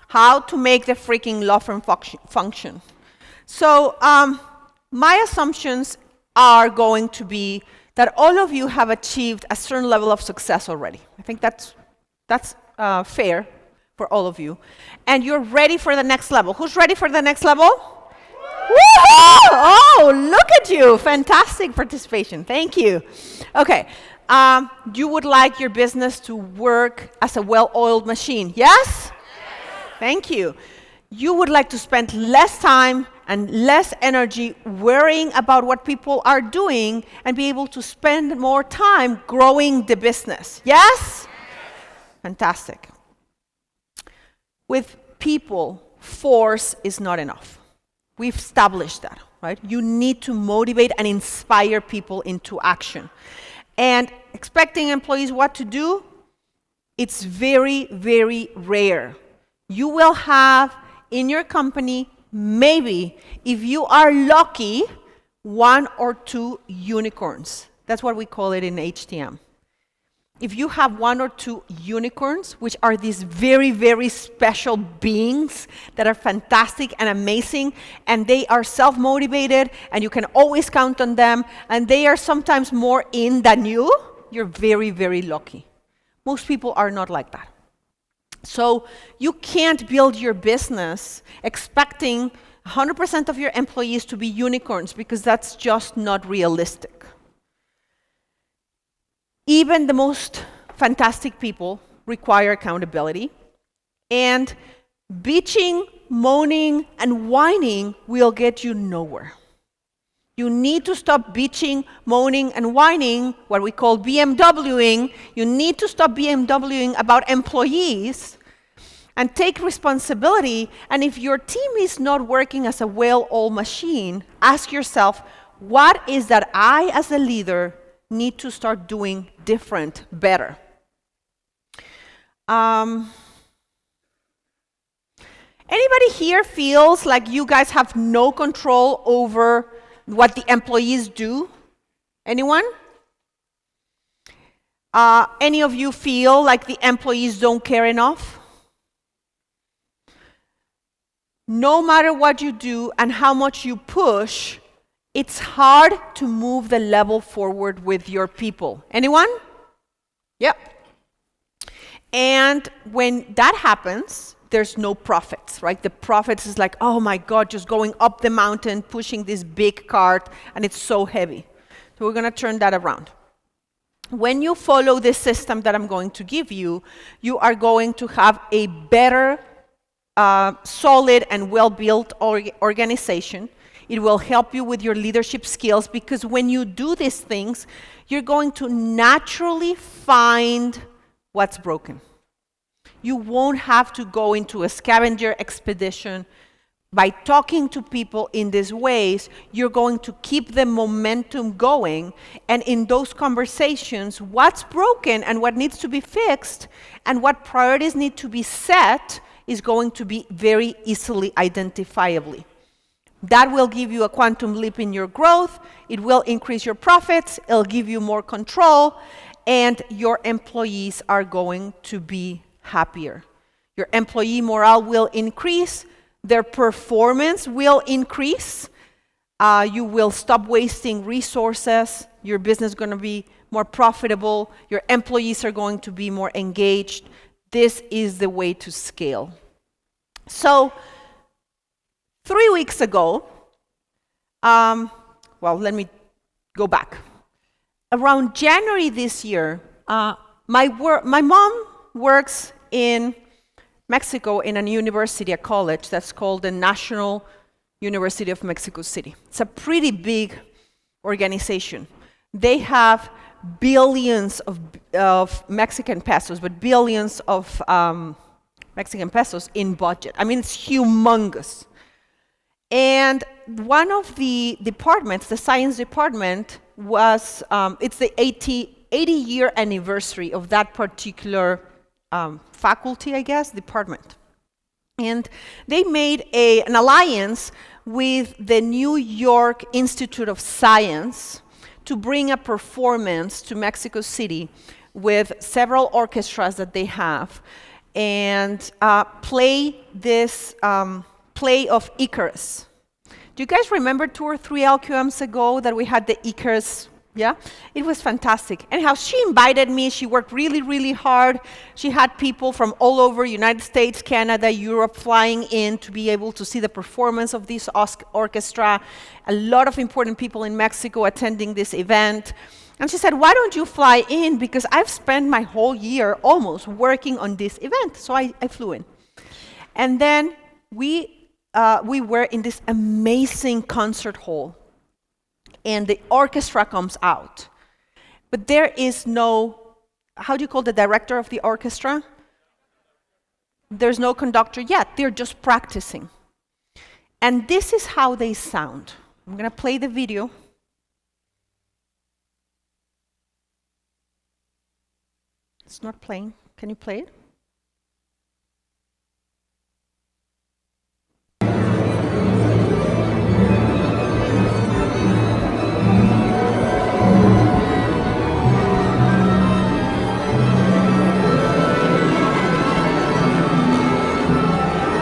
how to make the freaking law firm function. So my assumptions are going to be that all of you have achieved a certain level of success already. I think that's fair for all of you. And you're ready for the next level. Who's ready for the next level? Woo-hoo! Oh, look at you. Fantastic participation. Thank you. Okay. You would like your business to work as a well-oiled machine, yes? Thank you. You would like to spend less time and less energy worrying about what people are doing and be able to spend more time growing the business, yes? Fantastic. With people, force is not enough. We've established that, right? You need to motivate and inspire people into action. And expecting employees what to do, it's very, very rare. You will have in your company, maybe, if you are lucky, 1 or 2 unicorns. That's what we call it in HTM. If you have 1 or 2 unicorns, which are these very, very special beings that are fantastic and amazing, and they are self-motivated, and you can always count on them, and they are sometimes more in than you're very, very lucky. Most people are not like that. So you can't build your business expecting 100% of your employees to be unicorns, because that's just not realistic. Even the most fantastic people require accountability, and bitching, moaning, and whining will get you nowhere. You need to stop bitching, moaning, and whining, what we call BMWing. You need to stop BMWing about employees and take responsibility. And if your team is not working as a well-oiled machine, ask yourself, what is that I, as a leader, need to start doing different, better? Anybody here feels like you guys have no control over what the employees do? Anyone? Any of you feel like the employees don't care enough? No matter what you do and how much you push, it's hard to move the level forward with your people. Anyone? Yep. And when that happens, there's no profits, right? The profits is like, oh my God, just going up the mountain, pushing this big cart, and it's so heavy. So we're going to turn that around. When you follow this system that I'm going to give you, you are going to have a better, solid, and well-built organization. It will help you with your leadership skills, because when you do these things, you're going to naturally find what's broken. You won't have to go into a scavenger expedition. By talking to people in these ways, you're going to keep the momentum going. And in those conversations, what's broken and what needs to be fixed and what priorities need to be set is going to be very easily identifiably. That will give you a quantum leap in your growth. It will increase your profits. It'll give you more control. And your employees are going to be happier. Your employee morale will increase. Their performance will increase. You will stop wasting resources. Your business is going to be more profitable. Your employees are going to be more engaged. This is the way to scale. So, 3 weeks ago, let me go back. Around January this year, my mom works in Mexico in a university, a college that's called the National University of Mexico City. It's a pretty big organization. They have billions of Mexican pesos, but billions of Mexican pesos in budget. I mean, it's humongous. And one of the departments, the science department, was, it's the 80-year anniversary of that particular faculty, I guess, department. And they made an alliance with the New York Institute of Science to bring a performance to Mexico City with several orchestras that they have. and play this play of Icarus. Do you guys remember 2 or 3 LQMs ago that we had the Icarus? Yeah, it was fantastic. Anyhow, she invited me. She worked really, really hard. She had people from all over United States, Canada, Europe flying in to be able to see the performance of this orchestra. A lot of important people in Mexico attending this event. And she said, why don't you fly in? Because I've spent my whole year almost working on this event. So I flew in. And then we were in this amazing concert hall. And the orchestra comes out. But there is no, how do you call the director of the orchestra? There's no conductor yet. They're just practicing. And this is how they sound. I'm going to play the video. It's not playing. Can you play it?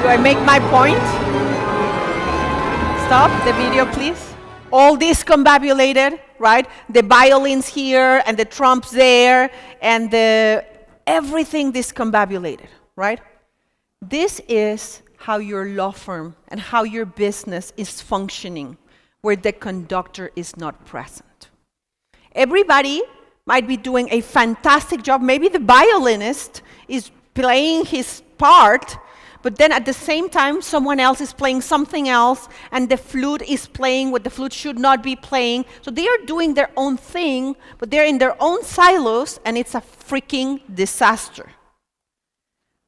Do I make my point? Stop the video, please. All discombobulated, right? The violins here and the trumps there and everything discombobulated, right? This is how your law firm and how your business is functioning where the conductor is not present. Everybody might be doing a fantastic job. Maybe the violinist is playing his part, but then at the same time, someone else is playing something else, and the flute is playing what the flute should not be playing. So they are doing their own thing, but they're in their own silos, and it's a freaking disaster.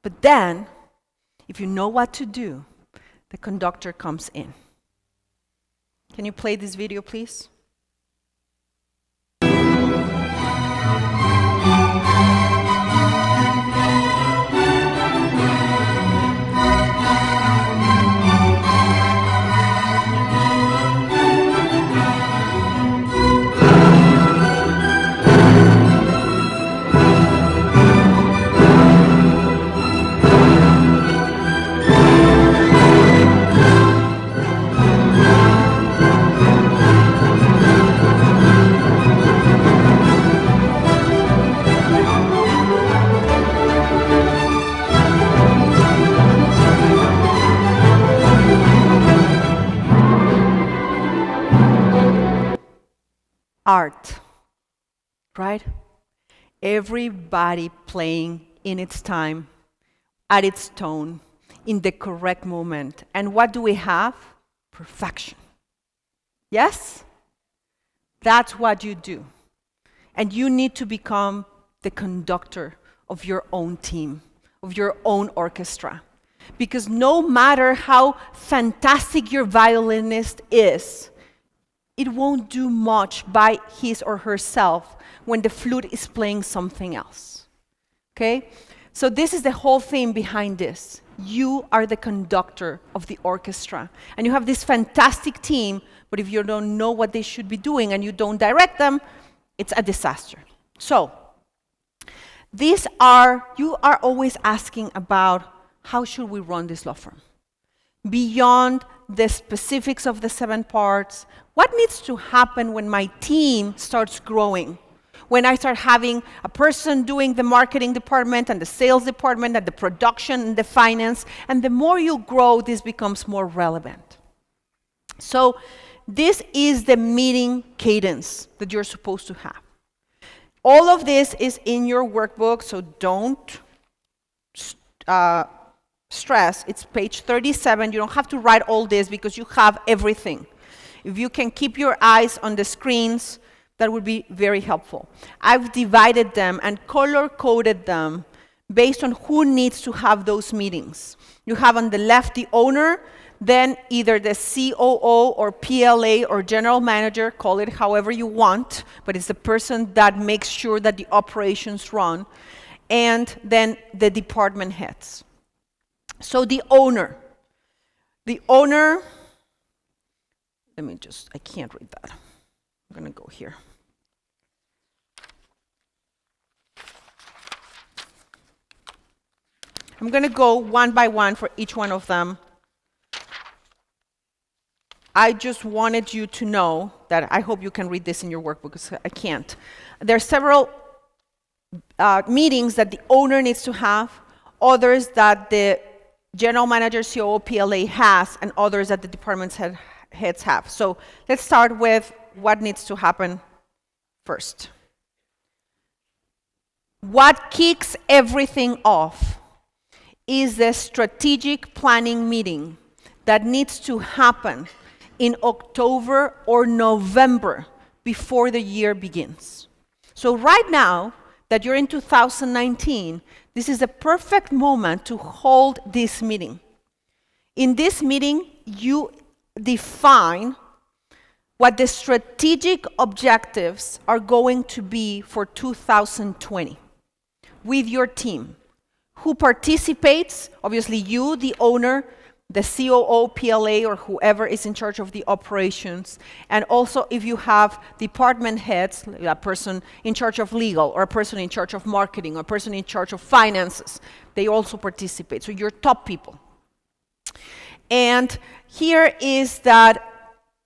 But then, if you know what to do, the conductor comes in. Can you play this video, please? Art, right? Everybody playing in its time, at its tone, in the correct moment. And what do we have? Perfection. Yes? That's what you do. And you need to become the conductor of your own team, of your own orchestra. Because no matter how fantastic your violinist is, it won't do much by his or herself when the flute is playing something else. Okay? So this is the whole thing behind this. You are the conductor of the orchestra. And you have this fantastic team, but if you don't know what they should be doing and you don't direct them, it's a disaster. So, you are always asking about how should we run this law firm? Beyond the specifics of the 7 parts, what needs to happen when my team starts growing? When I start having a person doing the marketing department and the sales department and the production and the finance, and the more you grow, this becomes more relevant. So this is the meeting cadence that you're supposed to have. All of this is in your workbook, so don't stress. It's page 37. You don't have to write all this because you have everything. If you can keep your eyes on the screens, that would be very helpful. I've divided them and color-coded them based on who needs to have those meetings. You have on the left the owner, then either the COO or PLA or general manager, call it however you want, but it's the person that makes sure that the operations run, and then the department heads. So the owner, I can't read that. I'm gonna go here. I'm going to go one by one for each one of them. I just wanted you to know that I hope you can read this in your workbook because I can't. There are several meetings that the owner needs to have, others that the general manager, COO, PLA has, and others that the department heads have. So let's start with what needs to happen first. What kicks everything off is the strategic planning meeting that needs to happen in October or November before the year begins. So right now that you're in 2019, this is a perfect moment to hold this meeting. In this meeting, you define what the strategic objectives are going to be for 2020 with your team. Who participates? Obviously you, the owner, the COO, PLA, or whoever is in charge of the operations. And also if you have department heads, a person in charge of legal, or a person in charge of marketing, or a person in charge of finances, they also participate. So your top people. And here is that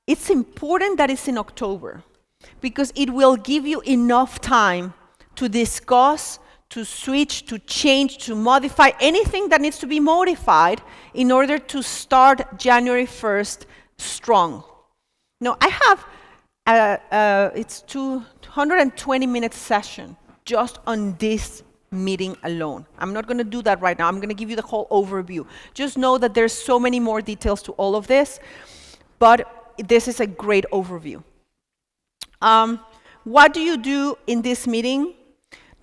it's important that it's in October because it will give you enough time to discuss, to switch, to change, to modify anything that needs to be modified in order to start January 1st strong. Now, I have it's 220-minute session just on this meeting alone. I'm not going to do that right now. I'm going to give you the whole overview. Just know that there's so many more details to all of this, but this is a great overview. What do you do in this meeting?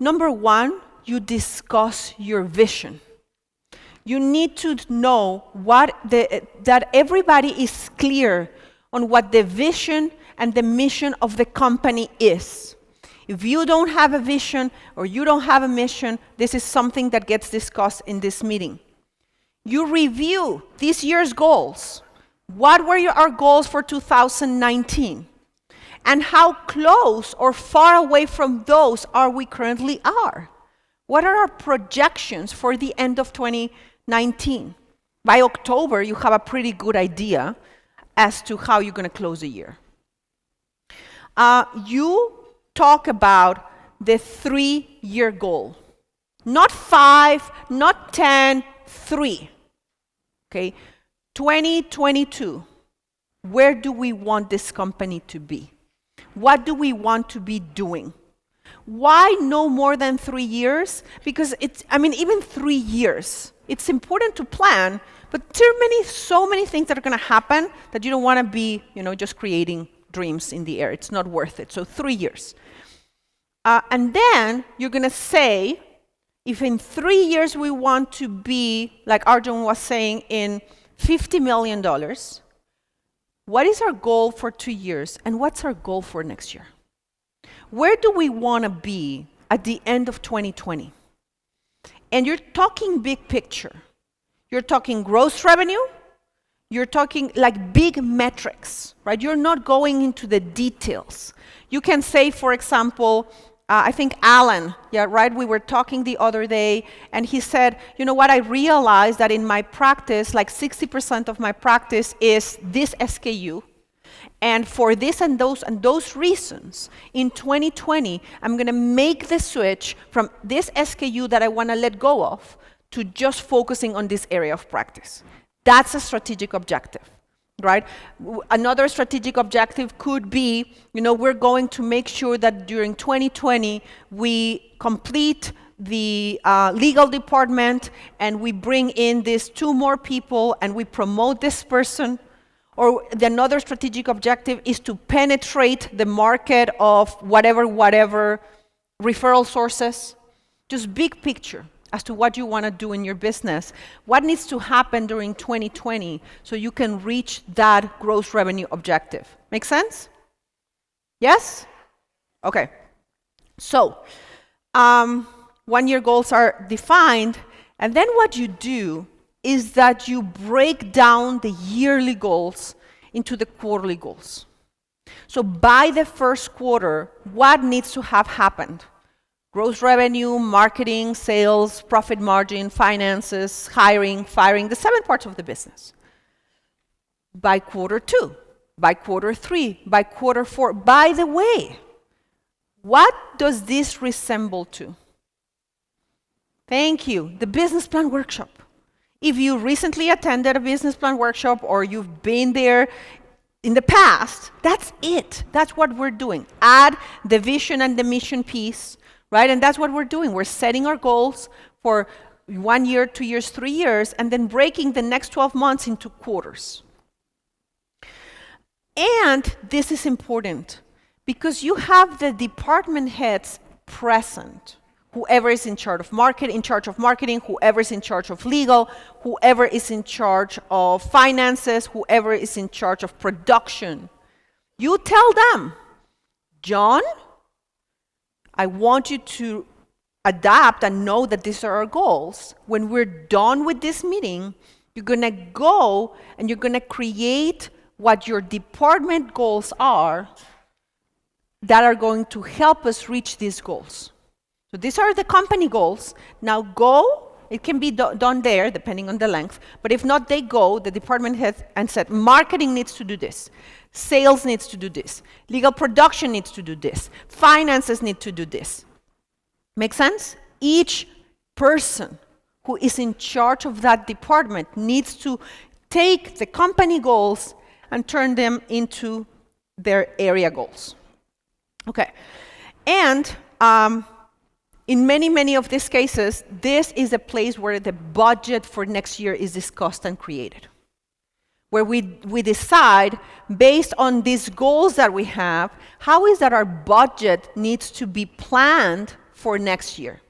Number one, you discuss your vision. You need to know that everybody is clear on what the vision and the mission of the company is. If you don't have a vision or you don't have a mission, this is something that gets discussed in this meeting. You review this year's goals. What were our goals for 2019? And how close or far away from those are we currently are? What are our projections for the end of 2019? By October, you have a pretty good idea as to how you're going to close the year. You talk about the 3-year goal. Not 5, not 10, 3. Okay? 2022. Where do we want this company to be? What do we want to be doing? Why no more than 3 years? Because even 3 years, it's important to plan, but there are so many things that are going to happen that you don't want to be, just creating dreams in the air. It's not worth it. So 3 years. And then you're going to say, if in 3 years we want to be, like Arjun was saying, in $50 million, what is our goal for 2 years? And what's our goal for next year? Where do we want to be at the end of 2020? And you're talking big picture. You're talking gross revenue. You're talking like big metrics, right? You're not going into the details. You can say, for example, I think Alan, we were talking the other day, and he said, you know what, I realized that in my practice, like 60% of my practice is this SKU, and for this and those reasons, in 2020, I'm going to make the switch from this SKU that I want to let go of to just focusing on this area of practice. That's a strategic objective. Right? Another strategic objective could be, we're going to make sure that during 2020, we complete the legal department and we bring in these 2 more people and we promote this person. Or another strategic objective is to penetrate the market of whatever referral sources. Just big picture as to what you want to do in your business. What needs to happen during 2020 so you can reach that gross revenue objective? Make sense? Yes? Okay. So, 1-year goals are defined, and then what you do is that you break down the yearly goals into the quarterly goals. So by the first quarter, what needs to have happened? Gross revenue, marketing, sales, profit margin, finances, hiring, firing, the 7 parts of the business. By quarter 2, by quarter 3, by quarter 4. By the way, what does this resemble to? Thank you, the business plan workshop. If you recently attended a business plan workshop or you've been there in the past, that's it. That's what we're doing. Add the vision and the mission piece, right? And that's what we're doing. We're setting our goals for 1 year, 2 years, 3 years, and then breaking the next 12 months into quarters. And this is important because you have the department heads present. Whoever is in charge of marketing, whoever is in charge of legal, whoever is in charge of finances, whoever is in charge of production. You tell them, John, I want you to adapt and know that these are our goals. When we're done with this meeting, you're going to go and you're going to create what your department goals are that are going to help us reach these goals. So these are the company goals. Now go, it can be done there depending on the length, but if not, they go, the department head, and said, marketing needs to do this, sales needs to do this, legal production needs to do this, finances need to do this. Make sense? Each person who is in charge of that department needs to take the company goals and turn them into their area goals. Okay, and in many of these cases, this is a place where the budget for next year is discussed and created. Where we decide, based on these goals that we have, how is that our budget needs to be planned for next year.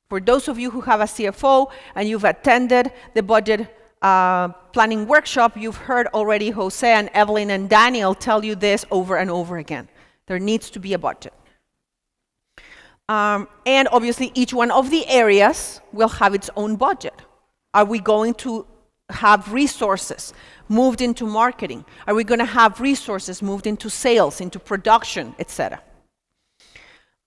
For those of you who have a CFO and you've attended the budget planning workshop, you've heard already Jose and Evelyn and Daniel tell you this over and over again. There needs to be a budget. And obviously, each one of the areas will have its own budget. Are we going to have resources moved into marketing? Are we going to have resources moved into sales, into production, etc.?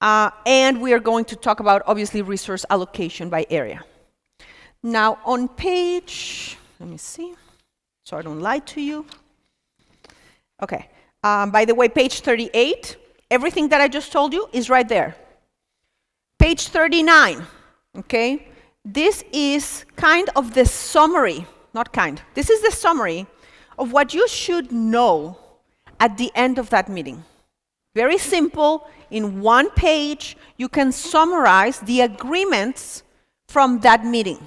And we are going to talk about, obviously, resource allocation by area. Now, on page, let me see, so I don't lie to you. Okay. By the way, page 38, everything that I just told you is right there. Page 39, okay? This is kind of the summary, this is the summary of what you should know at the end of that meeting. Very simple, in one page, you can summarize the agreements from that meeting.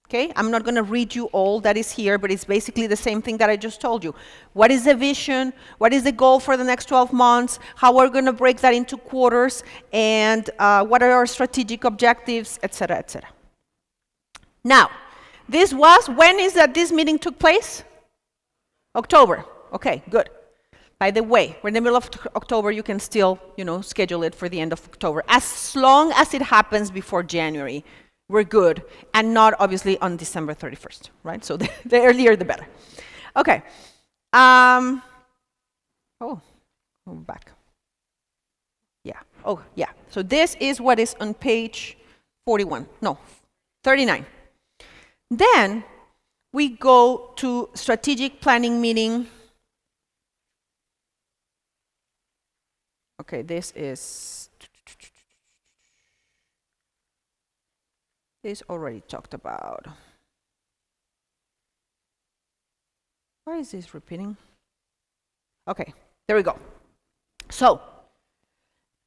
Okay, I'm not going to read you all that is here, but it's basically the same thing that I just told you. What is the vision? What is the goal for the next 12 months? How we're going to break that into quarters? And what are our strategic objectives, etc., etc. Now, when is that this meeting took place? October. Okay, good. By the way, we're in the middle of October. You can still, schedule it for the end of October. As long as it happens before January, we're good, and not obviously on December 31st, right? So the earlier, the better. Okay. Back. Yeah. Oh, yeah. So this is what is on page 39. Then we go to strategic planning meeting. Okay, this already talked about. Why is this repeating? Okay, there we go. So,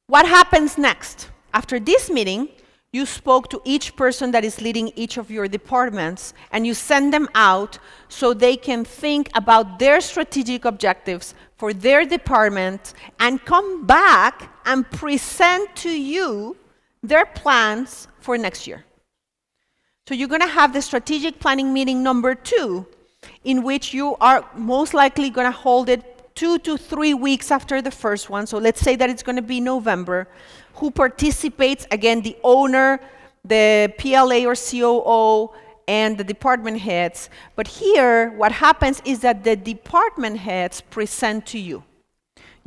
what happens next? After this meeting, you spoke to each person that is leading each of your departments, and you send them out so they can think about their strategic objectives for their department and come back and present to you their plans for next year. So you're going to have the strategic planning meeting number 2, in which you are most likely going to hold it 2 to 3 weeks after the first one. So let's say that it's going to be November. Who participates? Again, the owner, the PLA or COO, and the department heads. But here, what happens is that the department heads present to you.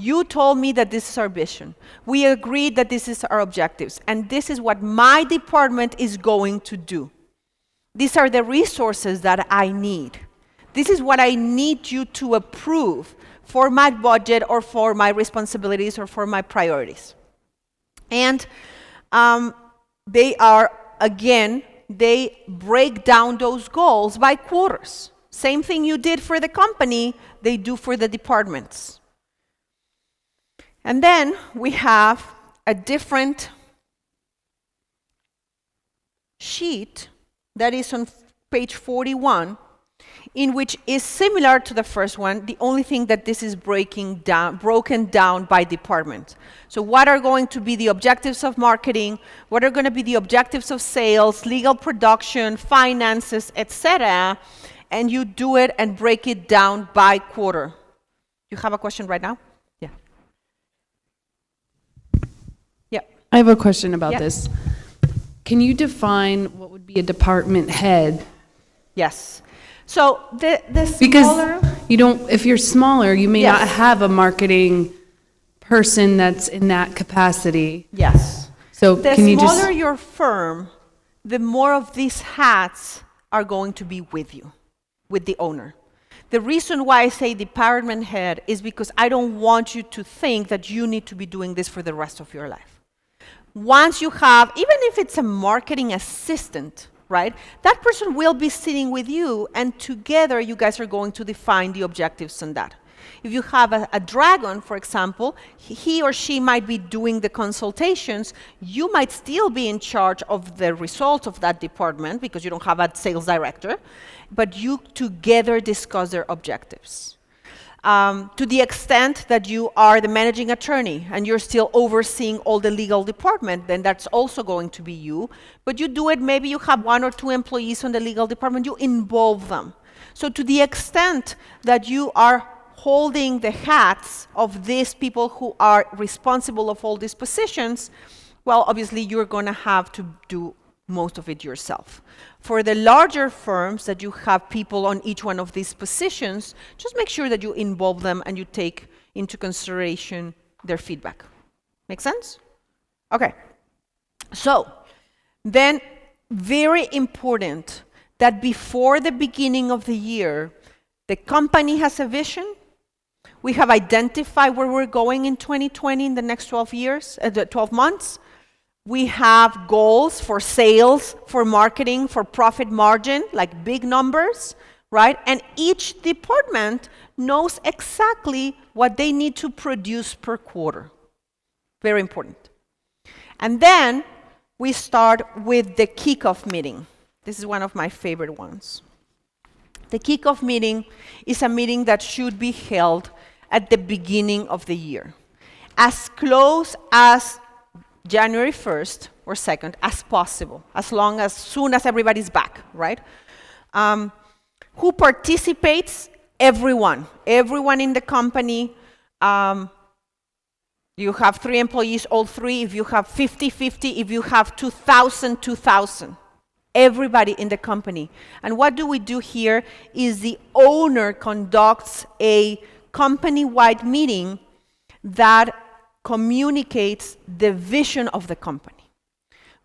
You told me that this is our vision. We agreed that this is our objectives, and this is what my department is going to do. These are the resources that I need. This is what I need you to approve for my budget or for my responsibilities or for my priorities. And they break down those goals by quarters. Same thing you did for the company, they do for the departments. And then we have a different sheet that is on page 41, in which is similar to the first one. The only thing that this is broken down by department. So what are going to be the objectives of marketing? What are going to be the objectives of sales, legal production, finances, etc.? And you do it and break it down by quarter. You have a question right now? Yeah. Yeah. I have a question about this. Can you define what would be a department head? Yes. So the smaller... Because you don't, if you're smaller, you may not have a marketing person that's in that capacity. Yes. So the can you just... smaller your firm, the more of these hats are going to be with you, with the owner. The reason why I say department head is because I don't want you to think that you need to be doing this for the rest of your life. Once you have, even if it's a marketing assistant, right, that person will be sitting with you, and together you guys are going to define the objectives on that. If you have a dragon, for example, he or she might be doing the consultations. You might still be in charge of the results of that department because you don't have a sales director, but you together discuss their objectives. To the extent that you are the managing attorney and you're still overseeing all the legal department, then that's also going to be you. But you do it, maybe you have 1 or 2 employees on the legal department, you involve them. So to the extent that you are holding the hats of these people who are responsible of all these positions, well, obviously you're going to have to do most of it yourself. For the larger firms that you have people on each one of these positions, just make sure that you involve them and you take into consideration their feedback. Make sense? Okay. So, then very important that before the beginning of the year, the company has a vision. We have identified where we're going in 2020 in the next 12 months. We have goals for sales, for marketing, for profit margin, like big numbers, right? And each department knows exactly what they need to produce per quarter. Very important. And then we start with the kickoff meeting. This is one of my favorite ones. The kickoff meeting is a meeting that should be held at the beginning of the year, as close as January 1st or 2nd as possible, as soon as everybody's back, right? Who participates? Everyone in the company. You have 3 employees, all 3. If you have 50-50, if you have 2,000. Everybody in the company. And what do we do here is the owner conducts a company-wide meeting that communicates the vision of the company.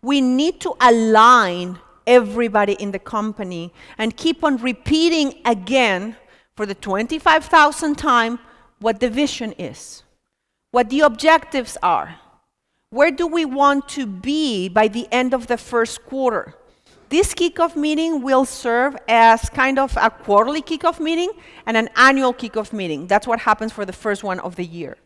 We need to align everybody in the company and keep on repeating again for the 25,000th time what the vision is, what the objectives are, where do we want to be by the end of the first quarter. This kickoff meeting will serve as kind of a quarterly kickoff meeting and an annual kickoff meeting. That's what happens for the first one of the year.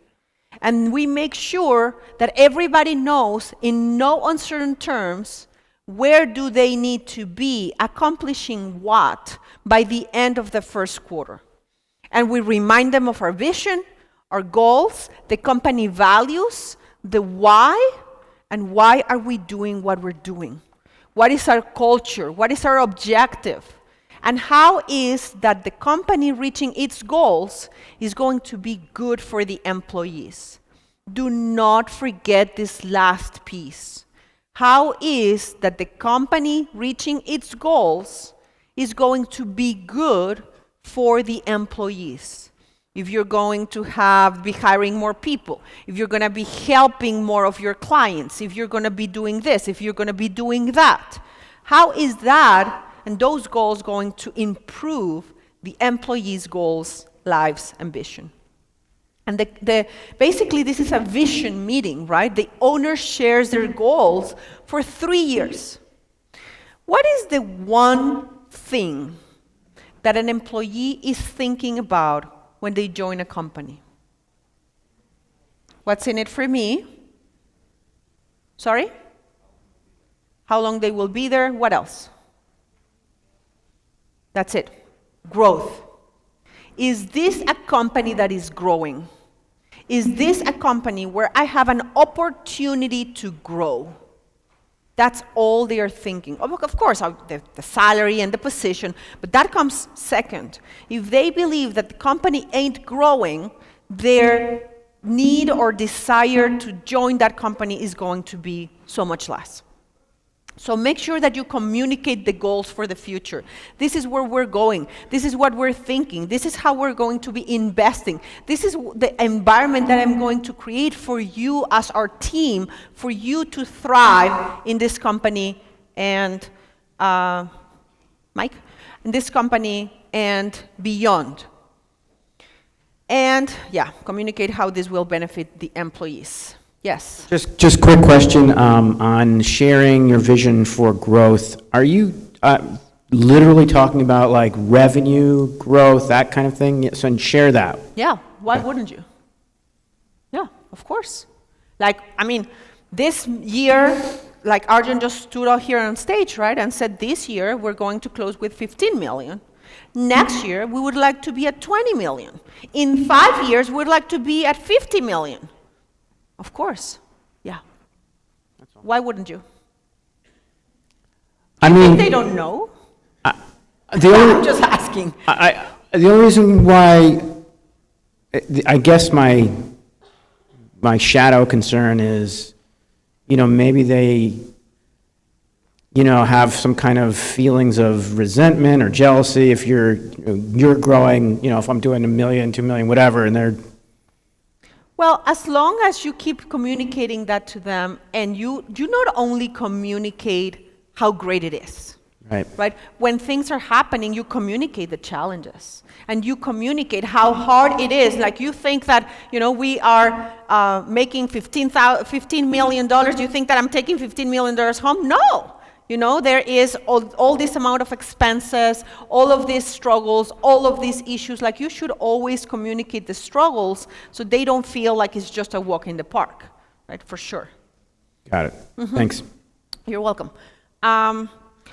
And we make sure that everybody knows in no uncertain terms where do they need to be accomplishing what by the end of the first quarter. And we remind them of our vision, our goals, the company values, the why, and why are we doing what we're doing. What is our culture? What is our objective? And how is that the company reaching its goals is going to be good for the employees? Do not forget this last piece. How is that the company reaching its goals is going to be good for the employees? if you're going to be hiring more people, if you're going to be helping more of your clients, if you're going to be doing this, if you're going to be doing that. How is that and those goals going to improve the employees' goals, lives, ambition? And basically, this is a vision meeting, right? The owner shares their goals for 3 years. What is the one thing that an employee is thinking about when they join a company? What's in it for me? Sorry? How long they will be there? What else? That's it. Growth. Is this a company that is growing? Is this a company where I have an opportunity to grow? That's all they are thinking. Of course, the salary and the position, but that comes second. If they believe that the company ain't growing, their need or desire to join that company is going to be so much less. So make sure that you communicate the goals for the future. This is where we're going. This is what we're thinking. This is how we're going to be investing. This is the environment that I'm going to create for you as our team, for you to thrive in this company and, Mike? In this company and beyond. And yeah, communicate how this will benefit the employees. Yes. Just quick question on sharing your vision for growth. Are you literally talking about like revenue growth, that kind of thing? So, and share that. Yeah. Why wouldn't you? Yeah, of course. Like, I mean, this year, like Arjun just stood out here on stage, right, and said this year we're going to close with 15 million. Next year, we would like to be at 20 million. In 5 years, we'd like to be at 50 million. Of course, yeah. Why wouldn't you? I mean, they don't know. I'm just asking. The only reason why, I guess my shadow concern is, maybe they, have some kind of feelings of resentment or jealousy if you're growing. If I'm doing 1 million, 2 million, whatever, and they're. Well, as long as you keep communicating that to them, and you not only communicate how great it is, right? When things are happening, you communicate the challenges, and you communicate how hard it is. Like you think that, we are making $15 million. You think that I'm taking $15 million home? No. There is all this amount of expenses, all of these struggles, all of these issues. Like you should always communicate the struggles so they don't feel like it's just a walk in the park, right? For sure. Got it. Mm-hmm. Thanks. You're welcome.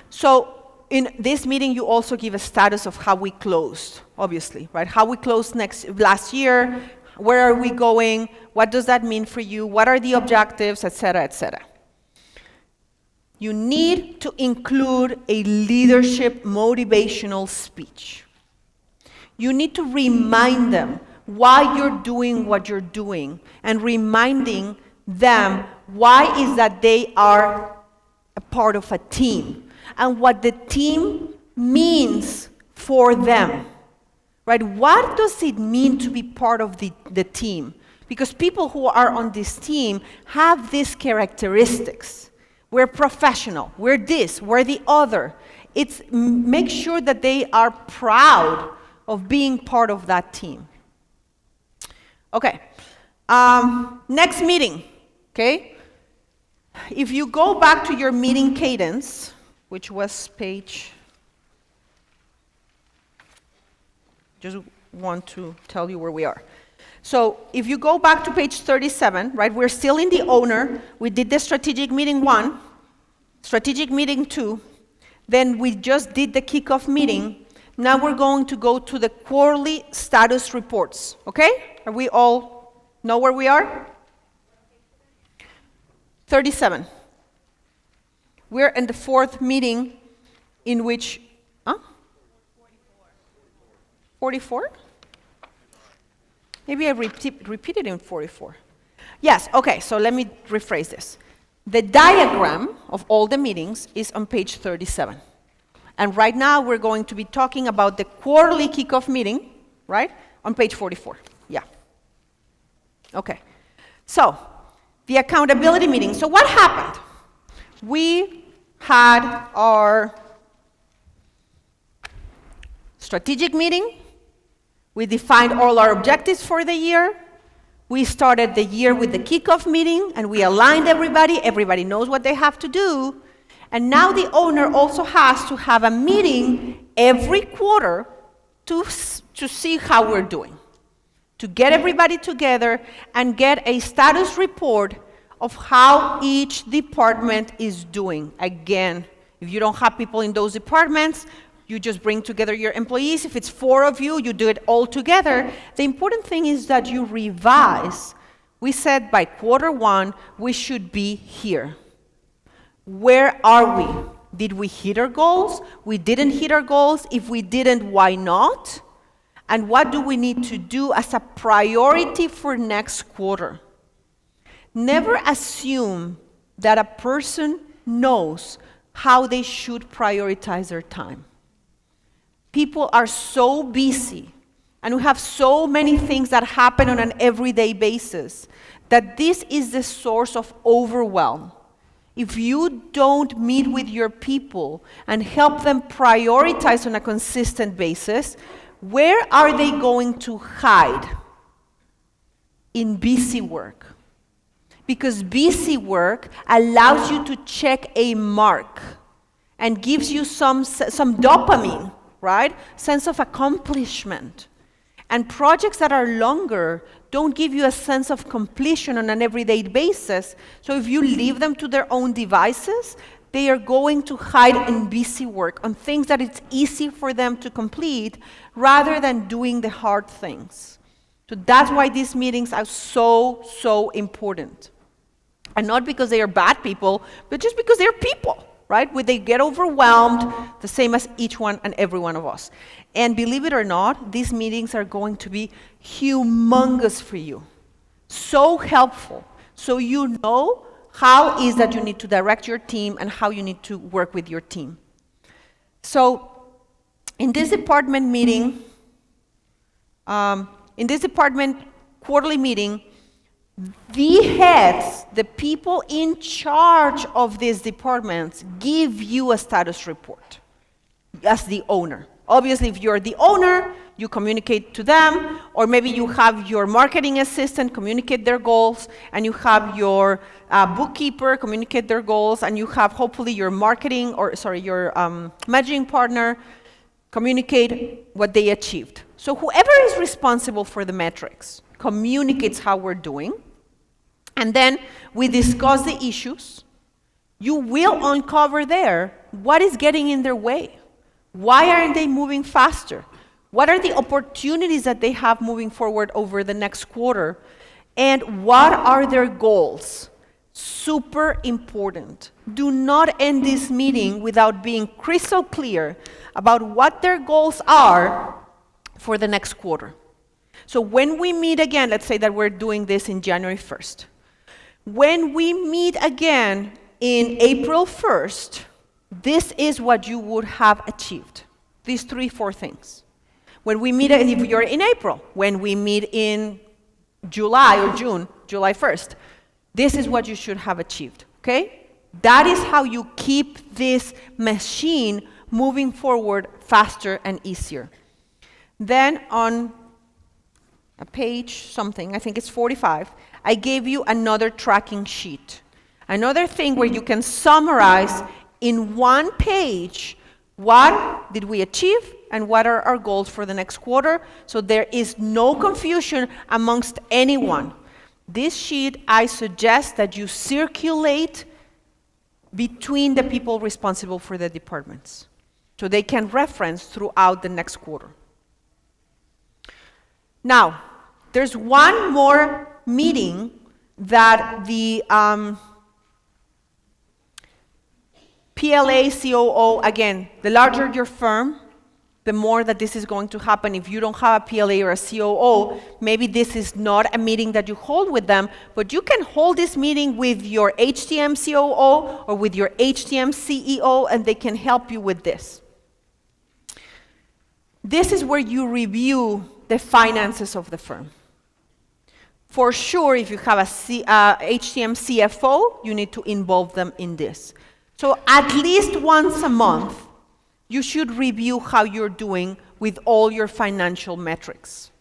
So in this meeting, you also give a status of how we closed, obviously, right? How we closed last year, where are we going, what does that mean for you, what are the objectives, et cetera, et cetera. You need to include a leadership motivational speech. You need to remind them why you're doing what you're doing and reminding them why is that they are a part of a team and what the team means for them, right? What does it mean to be part of the team? Because people who are on this team have these characteristics. We're professional, we're this, we're the other. It's make sure that they are proud of being part of that team. Okay, next meeting, okay? If you go back to your meeting cadence, which was page, just want to tell you where we are. So if you go back to page 37, right, we're still in the owner. We did the strategic meeting 1, strategic meeting 2, then we just did the kickoff meeting. Now we're going to go to the quarterly status reports, okay? Are we all know where we are? 37. We're in the 4th meeting in which, 44? Maybe I repeated in 44. Yes, okay, so let me rephrase this. The diagram of all the meetings is on page 37. And right now we're going to be talking about the quarterly kickoff meeting, right? On page 44, yeah. Okay, so the accountability meeting. So what happened? We had our strategic meeting. We defined all our objectives for the year. We started the year with the kickoff meeting, and we aligned everybody. Everybody knows what they have to do. And now the owner also has to have a meeting every quarter to see how we're doing, to get everybody together and get a status report of how each department is doing. Again, if you don't have people in those departments, you just bring together your employees. If it's 4 of you, you do it all together. The important thing is that you revise. We said by quarter 1, we should be here. Where are we? Did we hit our goals? We didn't hit our goals. If we didn't, why not? And what do we need to do as a priority for next quarter? Never assume that a person knows how they should prioritize their time. People are so busy, and we have so many things that happen on an everyday basis, that this is the source of overwhelm. If you don't meet with your people and help them prioritize on a consistent basis, where are they going to hide? In busy work. Because busy work allows you to check a mark and gives you some dopamine, right? Sense of accomplishment. And projects that are longer don't give you a sense of completion on an everyday basis. So if you leave them to their own devices, they are going to hide in busy work on things that it's easy for them to complete rather than doing the hard things. So that's why these meetings are so important. And not because they are bad people, but just because they're people, right? Where they get overwhelmed, the same as each one and every one of us. And believe it or not, these meetings are going to be humongous for you. So helpful. So you know how is that you need to direct your team and how you need to work with your team. So in this department meeting, in this department quarterly meeting, the heads, the people in charge of these departments, give you a status report as the owner. Obviously, if you're the owner, you communicate to them, or maybe you have your marketing assistant communicate their goals, and you have your bookkeeper communicate their goals, and you have hopefully your your managing partner communicate what they achieved. So whoever is responsible for the metrics communicates how we're doing, and then we discuss the issues. You will uncover there what is getting in their way. Why aren't they moving faster? What are the opportunities that they have moving forward over the next quarter? And what are their goals? Super important. Do not end this meeting without being crystal clear about what their goals are for the next quarter. So when we meet again, let's say that we're doing this in January 1st. When we meet again in April 1st, this is what you would have achieved. These 3-4 things. When we meet, if you're in April, when we meet in July or June, July 1st, this is what you should have achieved, okay? That is how you keep this machine moving forward faster and easier. Then on a page something, I think it's 45, I gave you another tracking sheet. Another thing where you can summarize in one page what did we achieve and what are our goals for the next quarter, so there is no confusion amongst anyone. This sheet, I suggest that you circulate between the people responsible for the departments, so they can reference throughout the next quarter. Now, there's one more meeting that the PLA, COO, again, the larger your firm, the more that this is going to happen. If you don't have a PLA or a COO, maybe this is not a meeting that you hold with them, but you can hold this meeting with your HTM COO or with your HTM CEO, and they can help you with this. This is where you review the finances of the firm. For sure, if you have a HTM CFO, you need to involve them in this. So at least once a month, you should review how you're doing with all your financial metrics.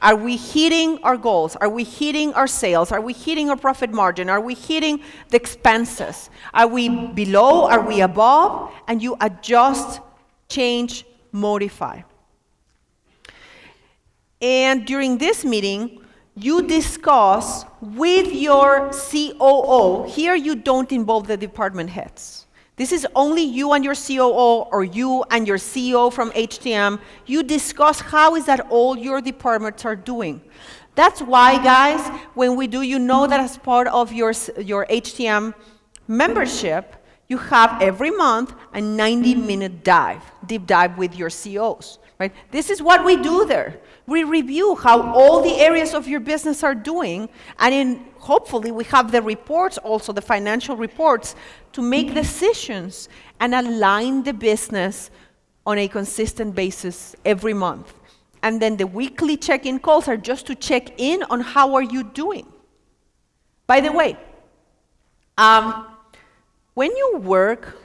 Are we hitting our goals? Are we hitting our sales? Are we hitting our profit margin? Are we hitting the expenses? Are we below? Are we above? And you adjust, change, modify. And during this meeting, you discuss with your COO. Here you don't involve the department heads. This is only you and your COO or you and your CEO from HTM. You discuss how is that all your departments are doing. That's why, guys, when we do, you know that as part of your HTM membership, you have every month a 90-minute deep dive with your COs, right? This is what we do there. We review how all the areas of your business are doing, and hopefully we have the reports, also the financial reports, to make decisions and align the business on a consistent basis every month. And then the weekly check-in calls are just to check in on how are you doing. By the way, when you work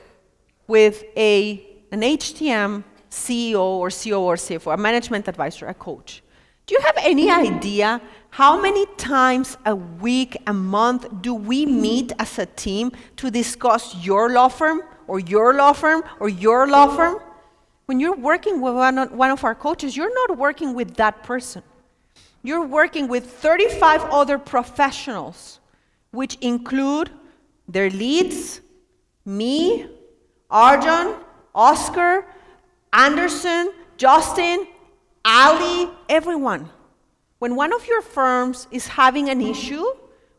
with an HTM CEO or COO or CFO, a management advisor, a coach, do you have any idea how many times a week, a month do we meet as a team to discuss your law firm or your law firm or your law firm? When you're working with one of our coaches, you're not working with that person. You're working with 35 other professionals, which include their leads, me, Arjun, Oscar, Anderson, Justin, Ali, everyone. When one of your firms is having an issue,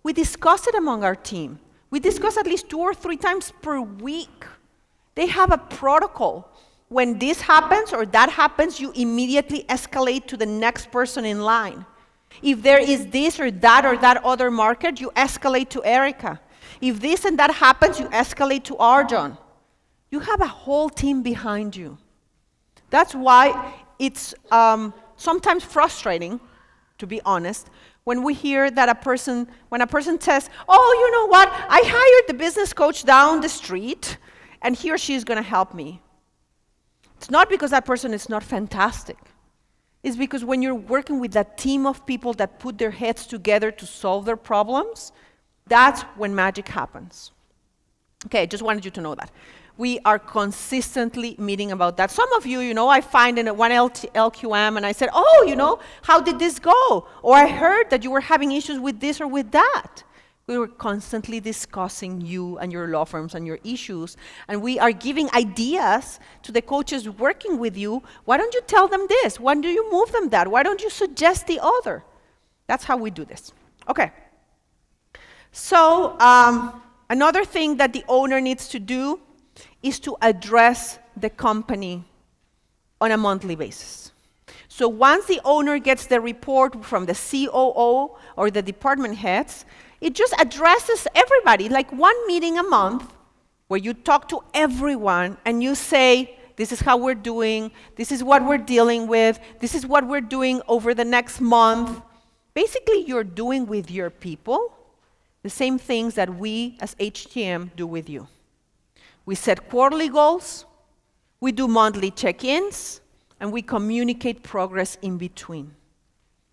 we discuss it among our team. We discuss at least 2 or 3 times per week. They have a protocol. When this happens or that happens, you immediately escalate to the next person in line. If there is this or that other market, you escalate to Erika. If this and that happens, you escalate to Arjun. You have a whole team behind you. That's why it's sometimes frustrating, to be honest, when we hear that when a person says, oh, you know what, I hired the business coach down the street, and he or she is going to help me. It's not because that person is not fantastic. It's because when you're working with that team of people that put their heads together to solve their problems, that's when magic happens. Okay, just wanted you to know that. We are consistently meeting about that. Some of you, I find in one LQM and I said, oh, how did this go? Or I heard that you were having issues with this or with that. We were constantly discussing you and your law firms and your issues, and we are giving ideas to the coaches working with you. Why don't you tell them this? Why do you move them that? Why don't you suggest the other? That's how we do this. Okay. So another thing that the owner needs to do is to address the company on a monthly basis. So once the owner gets the report from the COO or the department heads, it just addresses everybody, like one meeting a month where you talk to everyone and you say, this is how we're doing, this is what we're dealing with, this is what we're doing over the next month. Basically, you're doing with your people the same things that we as HTM do with you. We set quarterly goals, we do monthly check-ins, and we communicate progress in between.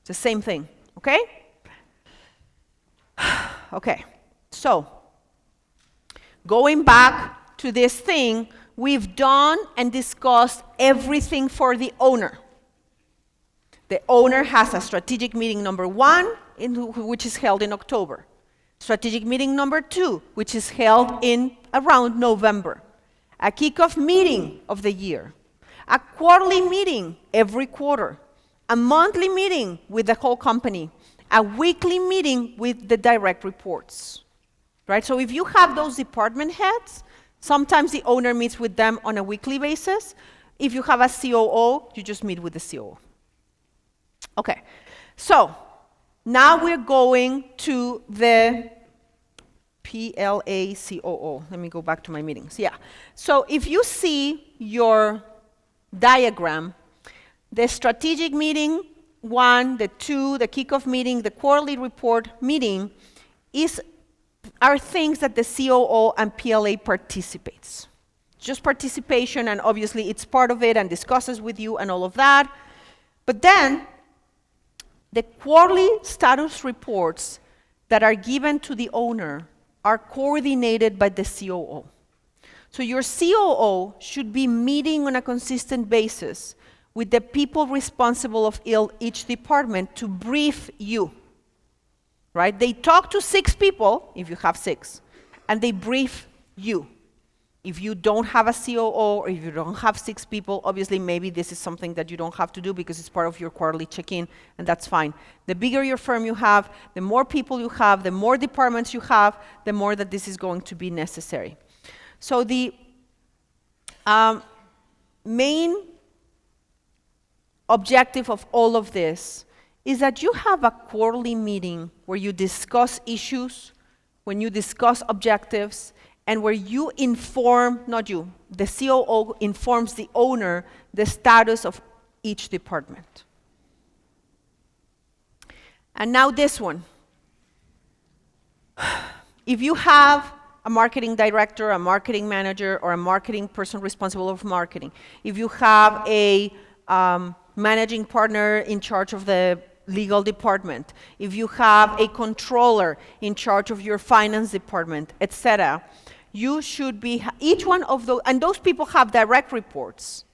It's the same thing, okay? Okay, so going back to this thing, we've done and discussed everything for the owner. The owner has a strategic meeting number 1, which is held in October. Strategic meeting number 2, which is held in around November. A kickoff meeting of the year. A quarterly meeting every quarter. A monthly meeting with the whole company. A weekly meeting with the direct reports. Right? So if you have those department heads, sometimes the owner meets with them on a weekly basis. If you have a COO, you just meet with the COO. Okay, so now we're going to the PLACOO. Let me go back to my meetings. Yeah. So if you see your diagram, the strategic meeting one, the two, the kickoff meeting, the quarterly report meeting are things that the COO and PLA participates. Just participation, and obviously it's part of it and discusses with you and all of that. But then, the quarterly status reports that are given to the owner are coordinated by the COO. So your COO should be meeting on a consistent basis with the people responsible of each department to brief you, right? They talk to 6 people, if you have 6, and they brief you. If you don't have a COO or if you don't have 6 people, obviously maybe this is something that you don't have to do because it's part of your quarterly check-in, and that's fine. The bigger your firm you have, the more people you have, the more departments you have, the more that this is going to be necessary. So the main objective of all of this is that you have a quarterly meeting where you discuss issues, when you discuss objectives, and where you inform, not you, the COO informs the owner the status of each department. And now this one. If you have a marketing director, a marketing manager, or a marketing person responsible of marketing, if you have a managing partner in charge of the legal department, if you have a controller in charge of your finance department, etc., you should be, each one of those, and those people have direct reports,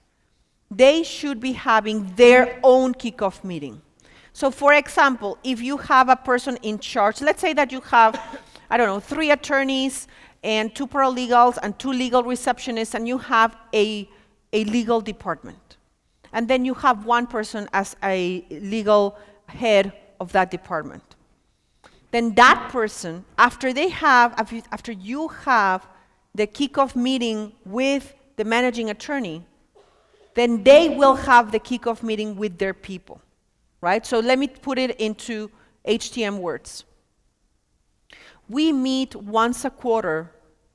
they should be having their own kickoff meeting. So for example, if you have a person in charge, let's say that you have, 3 attorneys and 2 paralegals and 2 legal receptionists, and you have a legal department. And then you have one person as a legal head of that department. Then that person, after you have the kickoff meeting with the managing attorney, then they will have the kickoff meeting with their people, right? So let me put it into HTM words. We meet once a quarter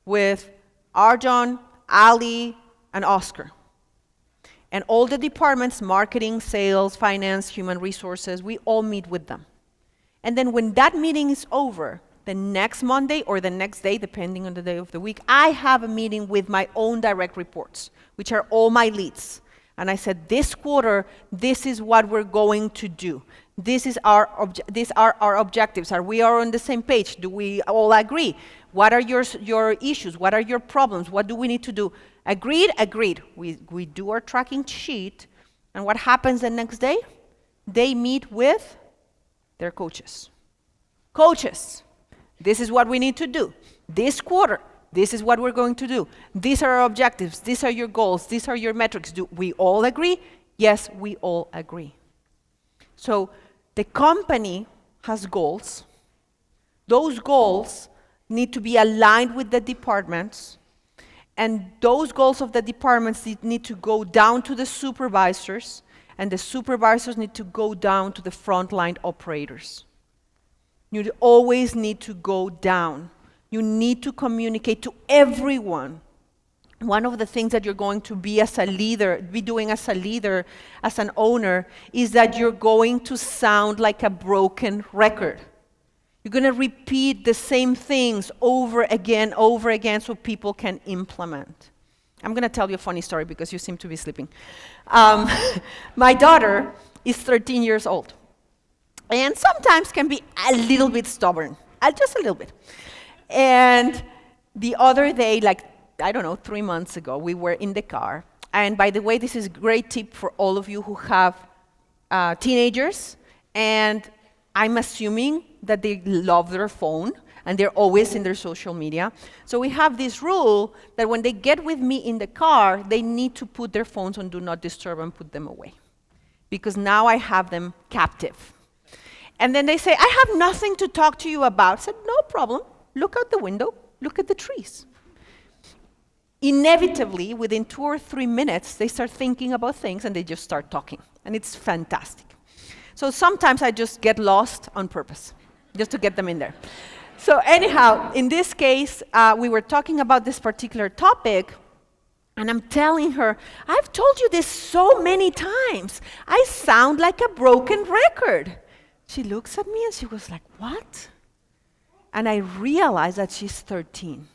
with Arjun, Ali, and Oscar. And all the departments, marketing, sales, finance, human resources, we all meet with them. And then when that meeting is over, the next Monday or the next day, depending on the day of the week, I have a meeting with my own direct reports, which are all my leads. And I said, this quarter, this is what we're going to do. These are our objectives. Are we on the same page? Do we all agree? What are your issues? What are your problems? What do we need to do? Agreed? Agreed. We do our tracking sheet, and what happens the next day? They meet with their coaches. Coaches, this is what we need to do. This quarter, this is what we're going to do. These are our objectives. These are your goals. These are your metrics. Do we all agree? Yes, we all agree. So the company has goals. Those goals need to be aligned with the departments, and those goals of the departments need to go down to the supervisors, and the supervisors need to go down to the frontline operators. You always need to go down. You need to communicate to everyone. One of the things that you're going to be doing as a leader, as an owner, is that you're going to sound like a broken record. You're going to repeat the same things over again, so people can implement. I'm going to tell you a funny story because you seem to be sleeping. My daughter is 13 years old and sometimes can be a little bit stubborn, just a little bit. And the other day, 3 months ago, we were in the car. And by the way, this is a great tip for all of you who have teenagers. And I'm assuming that they love their phone and they're always in their social media. So we have this rule that when they get with me in the car, they need to put their phones on Do Not Disturb and put them away. Because now I have them captive. And then they say, I have nothing to talk to you about. I said, no problem. Look out the window. Look at the trees. Inevitably, within 2 or 3 minutes, they start thinking about things and they just start talking. And it's fantastic. So sometimes I just get lost on purpose, just to get them in there. So anyhow, in this case, we were talking about this particular topic, And I'm telling her, I've told you this so many times. I sound like a broken record. She looks at me and she was like, what? And I realized that she's 13.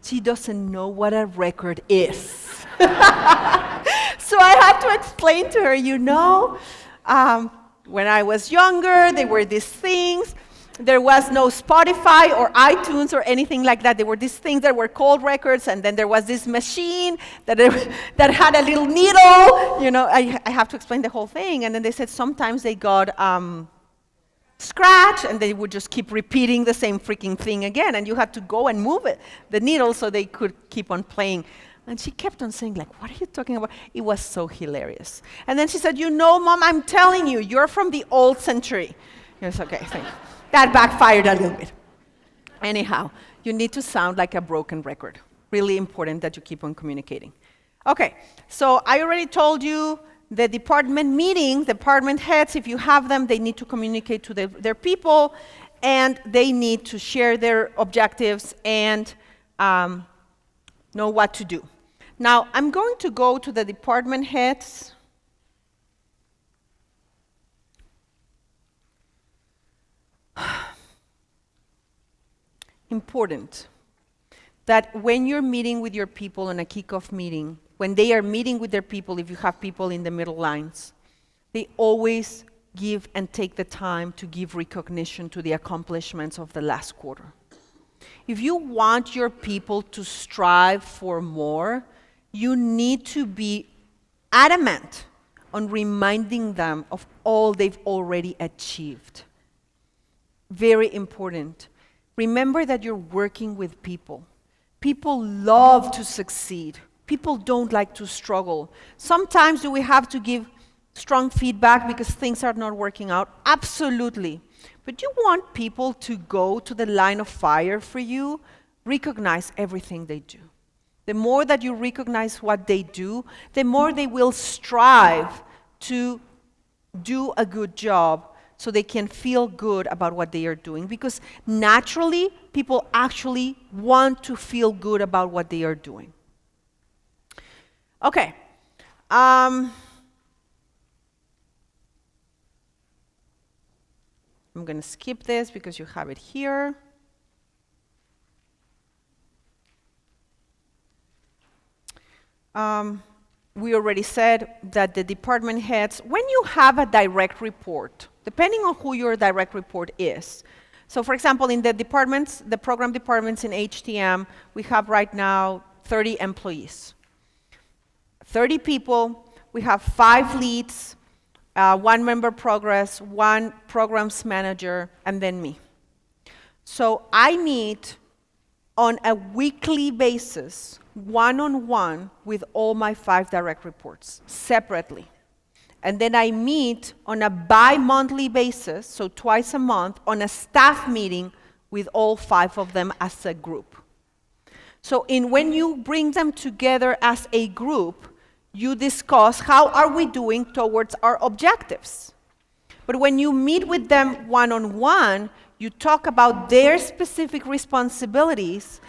She doesn't know what a record is. So I had to explain to her, when I was younger, there were these things. There was no Spotify or iTunes or anything like that. There were these things that were called records, and then there was this machine that had a little needle. I have to explain the whole thing. And then they said sometimes they got scratch, and they would just keep repeating the same freaking thing again, and you had to go and move the needle so they could keep on playing. And she kept on saying, like, what are you talking about? It was so hilarious. And then she said, Mom, I'm telling you, you're from the old century. Yes, okay, thank you. That backfired a little bit. Anyhow, you need to sound like a broken record. Really important that you keep on communicating. Okay, so I already told you the department meetings, department heads, if you have them, they need to communicate to their people, and they need to share their objectives and know what to do. Now, I'm going to go to the department heads. Important that when you're meeting with your people in a kickoff meeting, when they are meeting with their people, if you have people in the middle lines, they always give and take the time to give recognition to the accomplishments of the last quarter. If you want your people to strive for more, you need to be adamant on reminding them of all they've already achieved. Very important. Remember that you're working with people. People love to succeed. People don't like to struggle. Sometimes do we have to give strong feedback because things are not working out? Absolutely. But you want people to go to the line of fire for you, recognize everything they do. The more that you recognize what they do, the more they will strive to do a good job so they can feel good about what they are doing. Because naturally, people actually want to feel good about what they are doing. Okay. I'm going to skip this because you have it here. We already said that the department heads, when you have a direct report, depending on who your direct report is. So for example, in the departments, the program departments in HTM, we have right now 30 employees. 30 people, we have 5 leads, 1 member progress, 1 programs manager, and then me. So I meet on a weekly basis, one-on-one with all my 5 direct reports, separately. And then I meet on a bi-monthly basis, so twice a month, on a staff meeting with all 5 of them as a group. So when you bring them together as a group, you discuss how are we doing towards our objectives. But when you meet with them one-on-one, you talk about their specific responsibilities,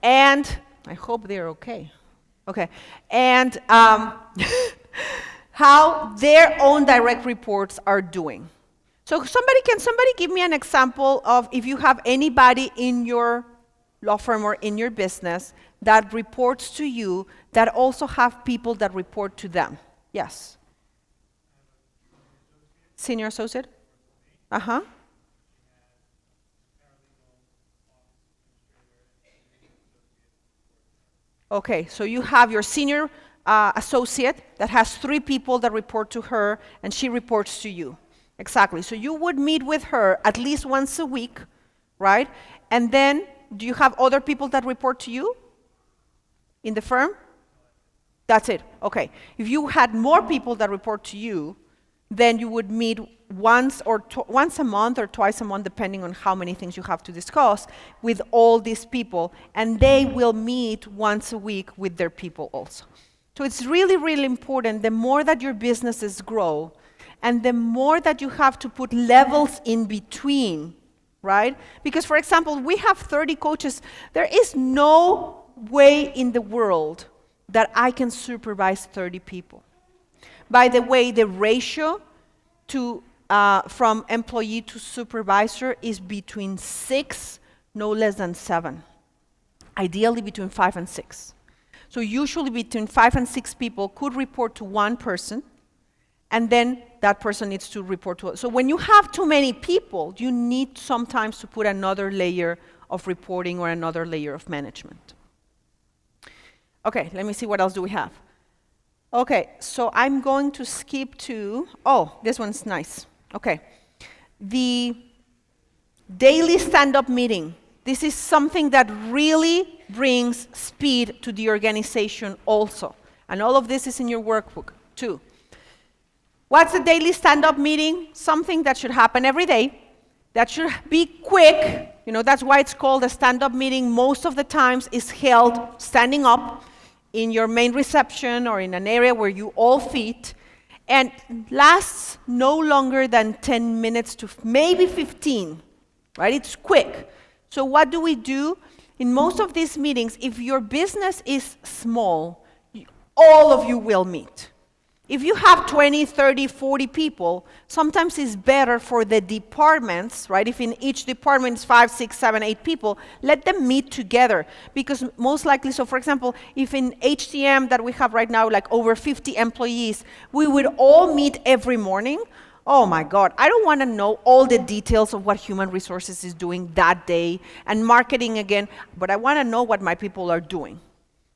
and I hope they're okay. Okay, and how their own direct reports are doing. So can somebody give me an example of if you have anybody in your law firm or in your business that reports to you that also have people that report to them? Yes. Senior associate? Uh-huh. Okay, so you have your senior associate that has 3 people that report to her, and she reports to you. Exactly. So you would meet with her at least once a week, right? And then, do you have other people that report to you in the firm? That's it. Okay. If you had more people that report to you, then you would meet once a month or twice a month, depending on how many things you have to discuss, with all these people, and they will meet once a week with their people also. So it's really, really important. The more that your businesses grow, and the more that you have to put levels in between right? Because, for example, we have 30 coaches. There is no way in the world that I can supervise 30 people. By the way, the ratio to from employee to supervisor is between 6, no less than 7. Ideally between 5 and 6. So usually between 5 and 6 people could report to one person, and then that person needs to report to us. So when you have too many people, you need sometimes to put another layer of reporting or another layer of management. Okay, let me see what else do we have. Okay, so I'm going to skip to, this one's nice. Okay, the daily stand-up meeting. This is something that really brings speed to the organization also. And all of this is in your workbook too. What's the daily stand-up meeting? Something that should happen every day, that should be quick. You know, that's why it's called a stand-up meeting. Most of the times is held standing up in your main reception or in an area where you all fit, and lasts no longer than 10 minutes to maybe 15, right? It's quick. So what do we do? In most of these meetings, if your business is small, all of you will meet. If you have 20, 30, 40 people, sometimes it's better for the departments, right? If in each department is 5, 6, 7, 8 people, let them meet together. Because most likely, so for example, if in HTM that we have right now, like over 50 employees, we would all meet every morning. Oh my God, I don't want to know all the details of what human resources is doing that day and marketing again, but I want to know what my people are doing,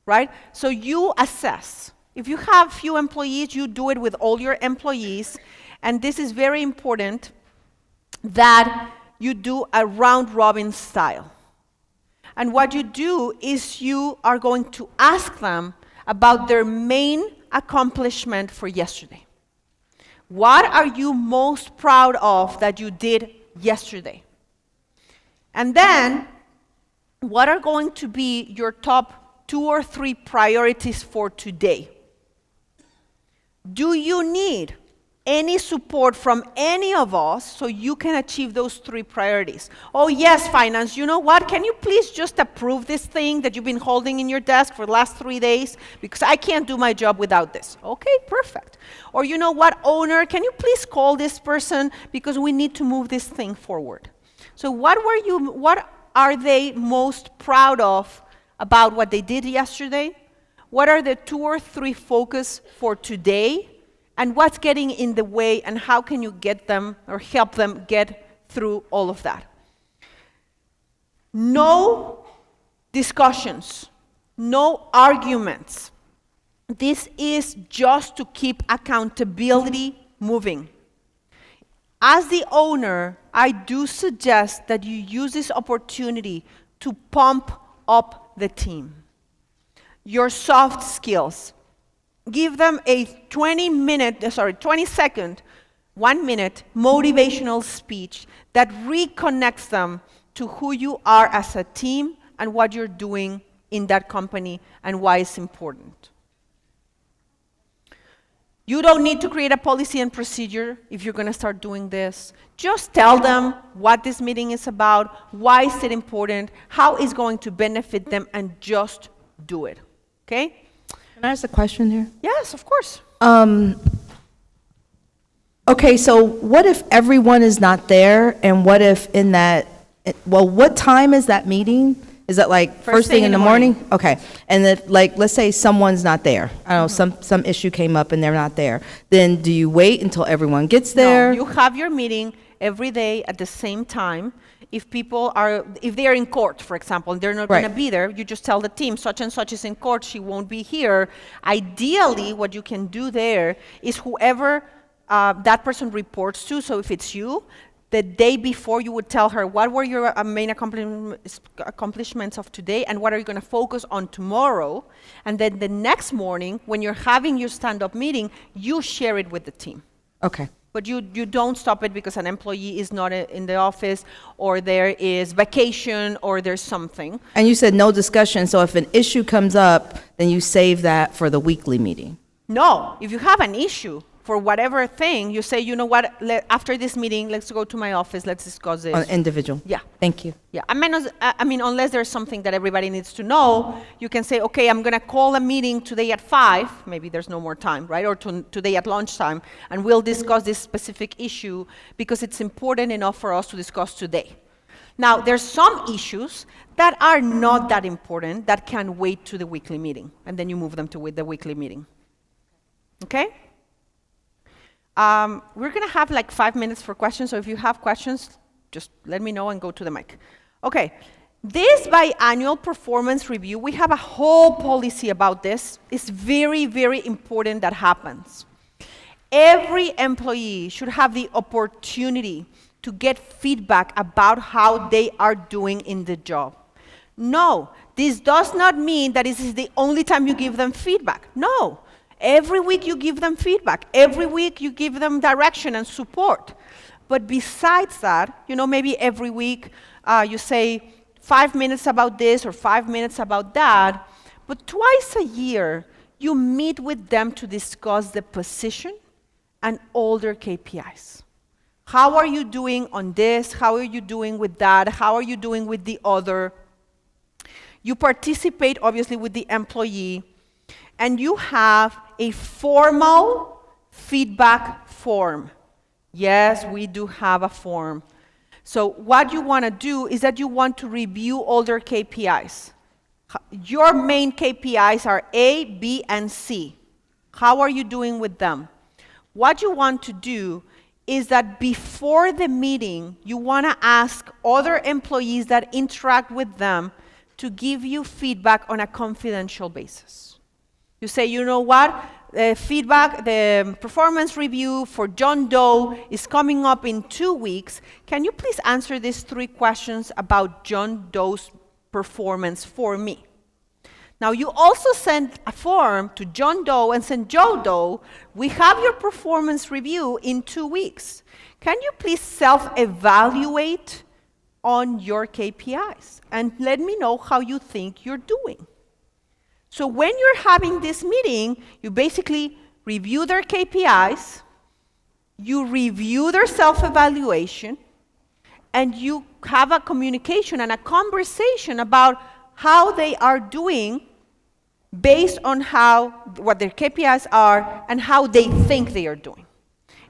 right? So you assess. If you have few employees, you do it with all your employees, and this is very important that you do a round-robin style. And what you do is you are going to ask them about their main accomplishment for yesterday. What are you most proud of that you did yesterday? And then, what are going to be your top 2 or 3 priorities for today? Do you need any support from any of us so you can achieve those 3 priorities? Oh yes, finance, you know what? Can you please just approve this thing that you've been holding in your desk for the last 3 days? Because I can't do my job without this. Okay, perfect. Or you know what, owner, can you please call this person because we need to move this thing forward? So what are they most proud of about what they did yesterday? What are the 2 or 3 focus for today? And what's getting in the way, and how can you get them or help them get through all of that? No discussions, no arguments. This is just to keep accountability moving. As the owner, I do suggest that you use this opportunity to pump up the team. Your soft skills. Give them a 20-second, 1 minute motivational speech that reconnects them to who you are as a team and what you're doing in that company and why it's important. You don't need to create a policy and procedure if you're going to start doing this. Just tell them what this meeting is about, why is it important, how it's going to benefit them, and just do it. Okay? Can I ask a question here? Yes, of course. Okay, so what if everyone is not there, and what if in that, what time is that meeting? Is that like first thing in the morning? Okay, and if, like, let's say someone's not there. I don't know, some issue came up and they're not there. Then do you wait until everyone gets there? No, you have your meeting every day at the same time. If they are in court, for example, and they're not going to be there, you just tell the team, such and such is in court, she won't be here. Ideally, what you can do there is whoever that person reports to, so if it's you, the day before you would tell her what were your main accomplishments of today and what are you going to focus on tomorrow. And then the next morning, when you're having your stand-up meeting, you share it with the team. Okay. But you don't stop it because an employee is not in the office, or there is vacation, or there's something. And you said no discussion, so if an issue comes up, then you save that for the weekly meeting. No, if you have an issue, for whatever thing, you say, you know what, after this meeting, let's go to my office, let's discuss this. On individual? Yeah. Thank you. Yeah, I mean, unless there's something that everybody needs to know, you can say, okay, I'm gonna call a meeting today at 5, maybe there's no more time, right? Or today at lunchtime, and we'll discuss this specific issue because it's important enough for us to discuss today. Now, there's some issues that are not that important that can wait to the weekly meeting, and then you move them to the weekly meeting. Okay? We're gonna have like 5 minutes for questions, so if you have questions, just let me know and go to the mic. Okay, this biannual performance review, we have a whole policy about this. It's very, very important that happens. Every employee should have the opportunity to get feedback about how they are doing in the job. No, this does not mean that this is the only time you give them feedback. No, every week you give them feedback. Every week you give them direction and support. But besides that, you know, maybe every week you say 5 minutes about this or 5 minutes about that, but twice a year you meet with them to discuss the position and all their KPIs. How are you doing on this? How are you doing with that? How are you doing with the other? You participate, obviously, with the employee, and you have a formal feedback form. Yes, we do have a form. So what you want to do is that you want to review all their KPIs. Your main KPIs are A, B, and C. How are you doing with them? What you want to do is that before the meeting, you want to ask other employees that interact with them to give you feedback on a confidential basis. You say, you know what? The performance review for John Doe is coming up in 2 weeks. Can you please answer these 3 questions about John Doe's performance for me? Now, you also send a form to John Doe and send Joe Doe, we have your performance review in 2 weeks. Can you please self-evaluate on your KPIs and let me know how you think you're doing? So when you're having this meeting, you basically review their KPIs, you review their self-evaluation, and you have a communication and a conversation about how they are doing based on what their KPIs are and how they think they are doing.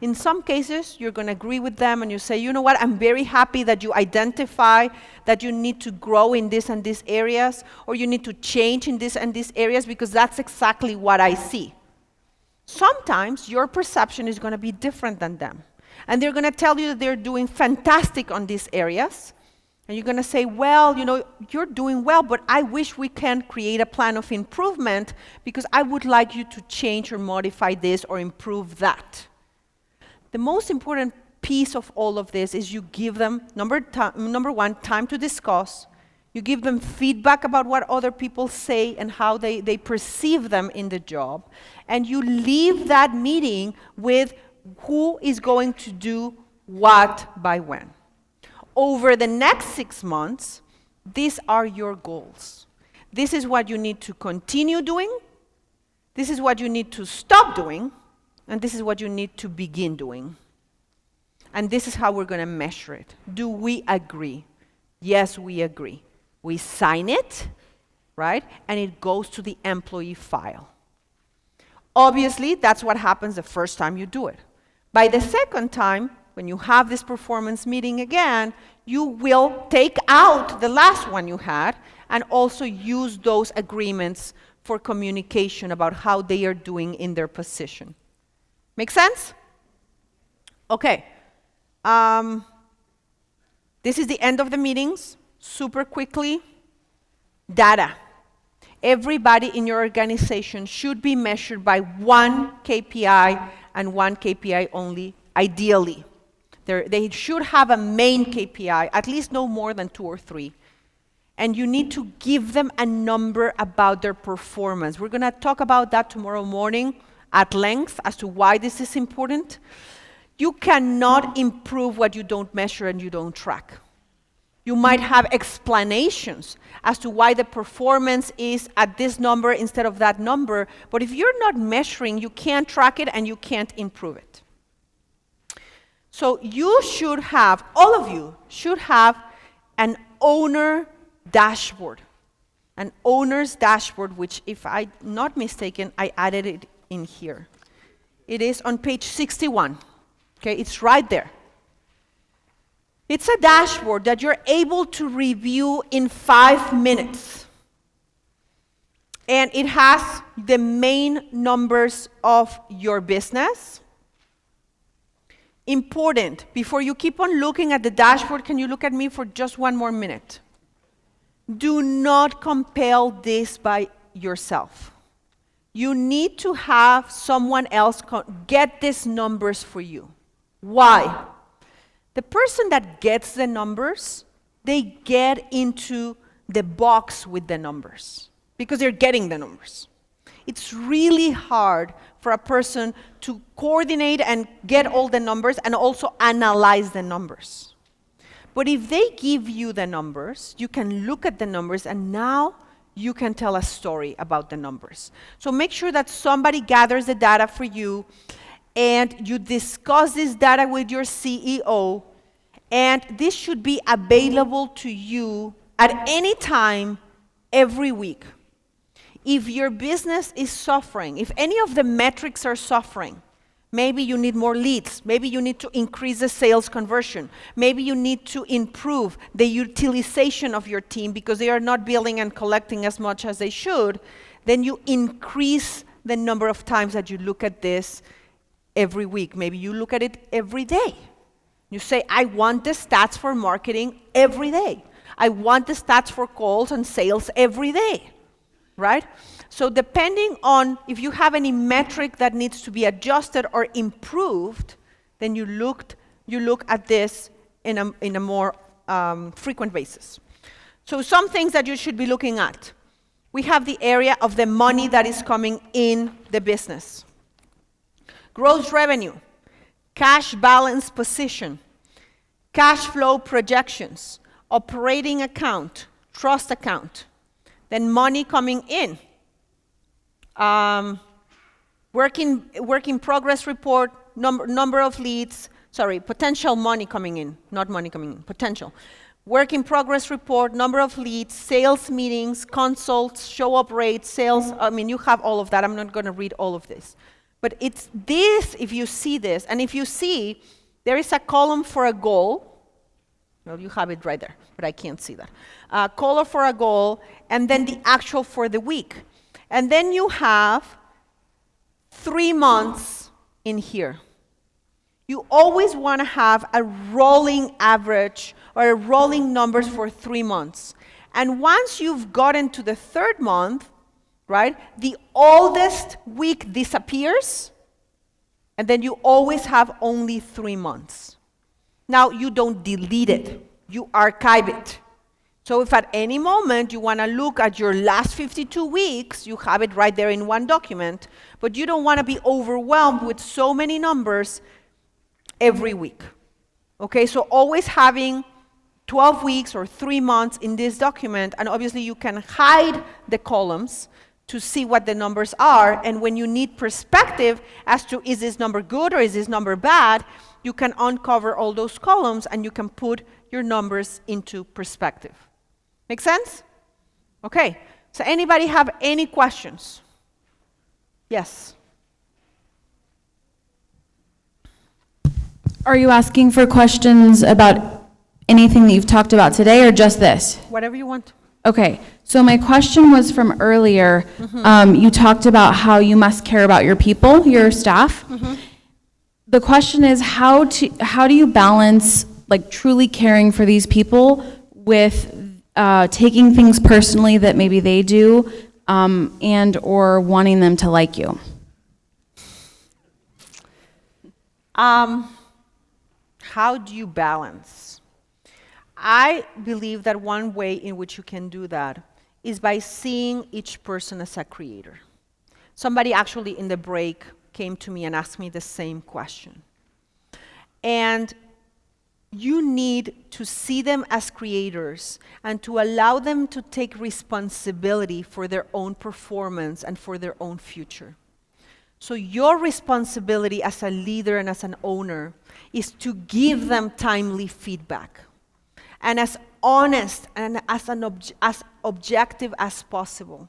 In some cases, you're going to agree with them and you say, you know what, I'm very happy that you identify that you need to grow in this and these areas, or you need to change in this and these areas because that's exactly what I see. Sometimes your perception is going to be different than them. And they're going to tell you that they're doing fantastic on these areas. And you're going to say, well, you know, you're doing well, but I wish we can create a plan of improvement because I would like you to change or modify this or improve that. The most important piece of all of this is you give them, number 1, time to discuss. You give them feedback about what other people say and how they perceive them in the job. And you leave that meeting with who is going to do what by when. Over the next 6 months, these are your goals. This is what you need to continue doing. This is what you need to stop doing. And this is what you need to begin doing. And this is how we're going to measure it. Do we agree? Yes, we agree. We sign it, right? And it goes to the employee file. Obviously, that's what happens the first time you do it. By the second time, when you have this performance meeting again, you will take out the last one you had and also use those agreements for communication about how they are doing in their position. Make sense? Okay. This is the end of the meetings. Super quickly. Data. Everybody in your organization should be measured by one KPI and one KPI only, ideally. They should have a main KPI, at least no more than 2 or 3. And you need to give them a number about their performance. We're going to talk about that tomorrow morning at length as to why this is important. You cannot improve what you don't measure and you don't track. You might have explanations as to why the performance is at this number instead of that number, but if you're not measuring, you can't track it and you can't improve it. So you should have, all of you should have an owner dashboard. An owner's dashboard, which if I'm not mistaken, I added it in here. It is on page 61. Okay, it's right there. It's a dashboard that you're able to review in 5 minutes. And it has the main numbers of your business. Important, before you keep on looking at the dashboard, can you look at me for just 1 more minute? Do not compile this by yourself. You need to have someone else get these numbers for you. Why? The person that gets the numbers, they get into the box with the numbers because they're getting the numbers. It's really hard for a person to coordinate and get all the numbers and also analyze the numbers. But if they give you the numbers, you can look at the numbers and now you can tell a story about the numbers. So make sure that somebody gathers the data for you and you discuss this data with your CEO, and this should be available to you at any time, every week. If your business is suffering, if any of the metrics are suffering, maybe you need more leads, maybe you need to increase the sales conversion, maybe you need to improve the utilization of your team because they are not billing and collecting as much as they should, then you increase the number of times that you look at this every week. Maybe you look at it every day. You say, I want the stats for marketing every day. I want the stats for calls and sales every day, right? So depending on if you have any metric that needs to be adjusted or improved, then you look at this in a more frequent basis. So some things that you should be looking at. We have the area of the money that is coming in the business. Gross revenue, cash balance position, cash flow projections, operating account, trust account, then money coming in. Work in progress report, number of leads, potential money coming in, not money coming in, potential. Work in progress report, number of leads, sales meetings, consults, show up rates, sales, you have all of that. I'm not going to read all of this. But it's this, if you see this, and if you see, there is a column for a goal. Well, you have it right there, but I can't see that. Column for a goal, and then the actual for the week. And then you have 3 months in here. You always want to have a rolling average or a rolling numbers for 3 months. And once you've gotten to the 3rd month, right, the oldest week disappears, and then you always have only 3 months. Now, you don't delete it, you archive it. So if at any moment you want to look at your last 52 weeks, you have it right there in one document, but you don't want to be overwhelmed with so many numbers every week. Okay, so always having 12 weeks or 3 months in this document, and obviously you can hide the columns to see what the numbers are, and when you need perspective as to is this number good or is this number bad, you can uncover all those columns and you can put your numbers into perspective. Make sense? Okay, so anybody have any questions? Yes. Are you asking for questions about anything that you've talked about today or just this? Whatever you want. Okay, so my question was from earlier. You talked about how you must care about your people, your staff. The question is how do you balance like truly caring for these people with taking things personally that maybe they do and or wanting them to like you? How do you balance? I believe that one way in which you can do that is by seeing each person as a creator. Somebody actually in the break came to me and asked me the same question. And you need to see them as creators and to allow them to take responsibility for their own performance and for their own future. So your responsibility as a leader and as an owner is to give them timely feedback and as honest and as objective as possible.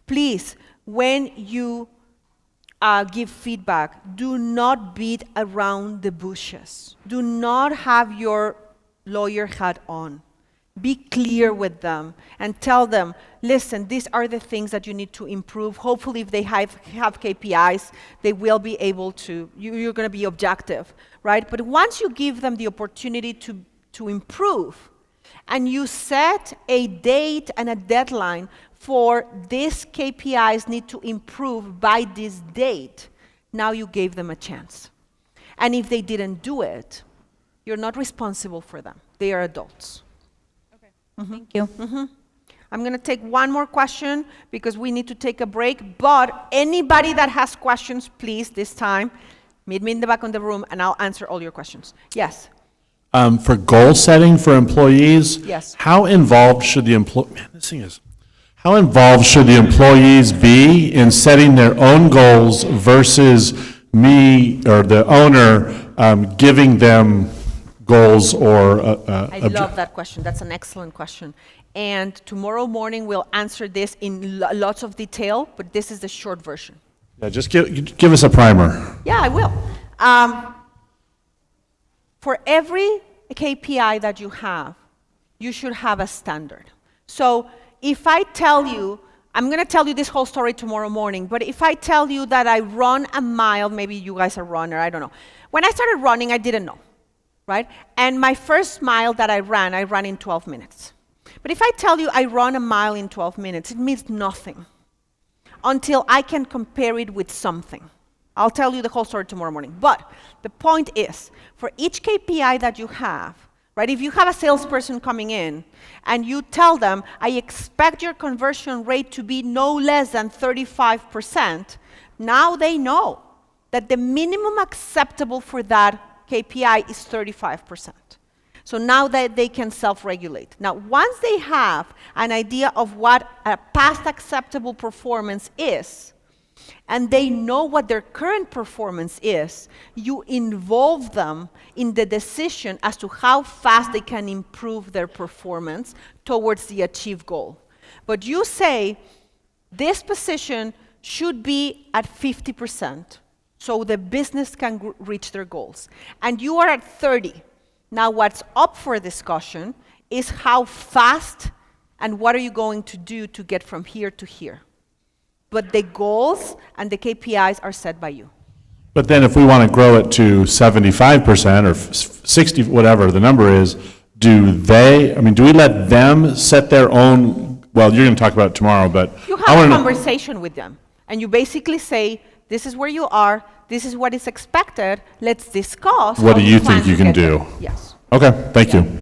Please, when you give feedback, do not beat around the bushes. Do not have your lawyer hat on. Be clear with them and tell them, listen, these are the things that you need to improve. Hopefully, if they have KPIs, they will be able to, you're going to be objective, right? But once you give them the opportunity to improve, and you set a date and a deadline for these KPIs need to improve by this date, now you gave them a chance. And if they didn't do it, you're not responsible for them. They are adults. Thank you. I'm going to take one more question because we need to take a break. But anybody that has questions, please, this time, meet me in the back of the room and I'll answer all your questions. Yes? For goal setting for employees, Yes. how involved should the how involved should the employees be in setting their own goals versus me or the owner giving them goals or I love that question. That's an excellent question. And tomorrow morning we'll answer this in lots of detail, but this is the short version. Yeah, just give us a primer. Yeah, I will. For every KPI that you have, you should have a standard. So if I tell you, I'm going to tell you this whole story tomorrow morning, but if I tell you that I run a mile, maybe you guys are runner, I don't know. When I started running, I didn't know, right? And my first mile that I ran in 12 minutes. But if I tell you I run a mile in 12 minutes, it means nothing until I can compare it with something. I'll tell you the whole story tomorrow morning. But the point is, for each KPI that you have, right, if you have a salesperson coming in and you tell them, I expect your conversion rate to be no less than 35%, now they know that the minimum acceptable for that KPI is 35%. So now that they can self-regulate. Now, once they have an idea of what a past acceptable performance is, and they know what their current performance is, you involve them in the decision as to how fast they can improve their performance towards the achieved goal. But you say, this position should be at 50%, so the business can reach their goals. And you are at 30. Now what's up for discussion is how fast and what are you going to do to get from here to here. But the goals and the KPIs are set by you. But then if we want to grow it to 75% or 60, whatever the number is, do we let them set their own, well, you're going to talk about it tomorrow, but You have a conversation with them, and you basically say, this is where you are, this is what is expected, let's discuss What how do we you plan think you to can get there. do? Yes. Okay, thank you.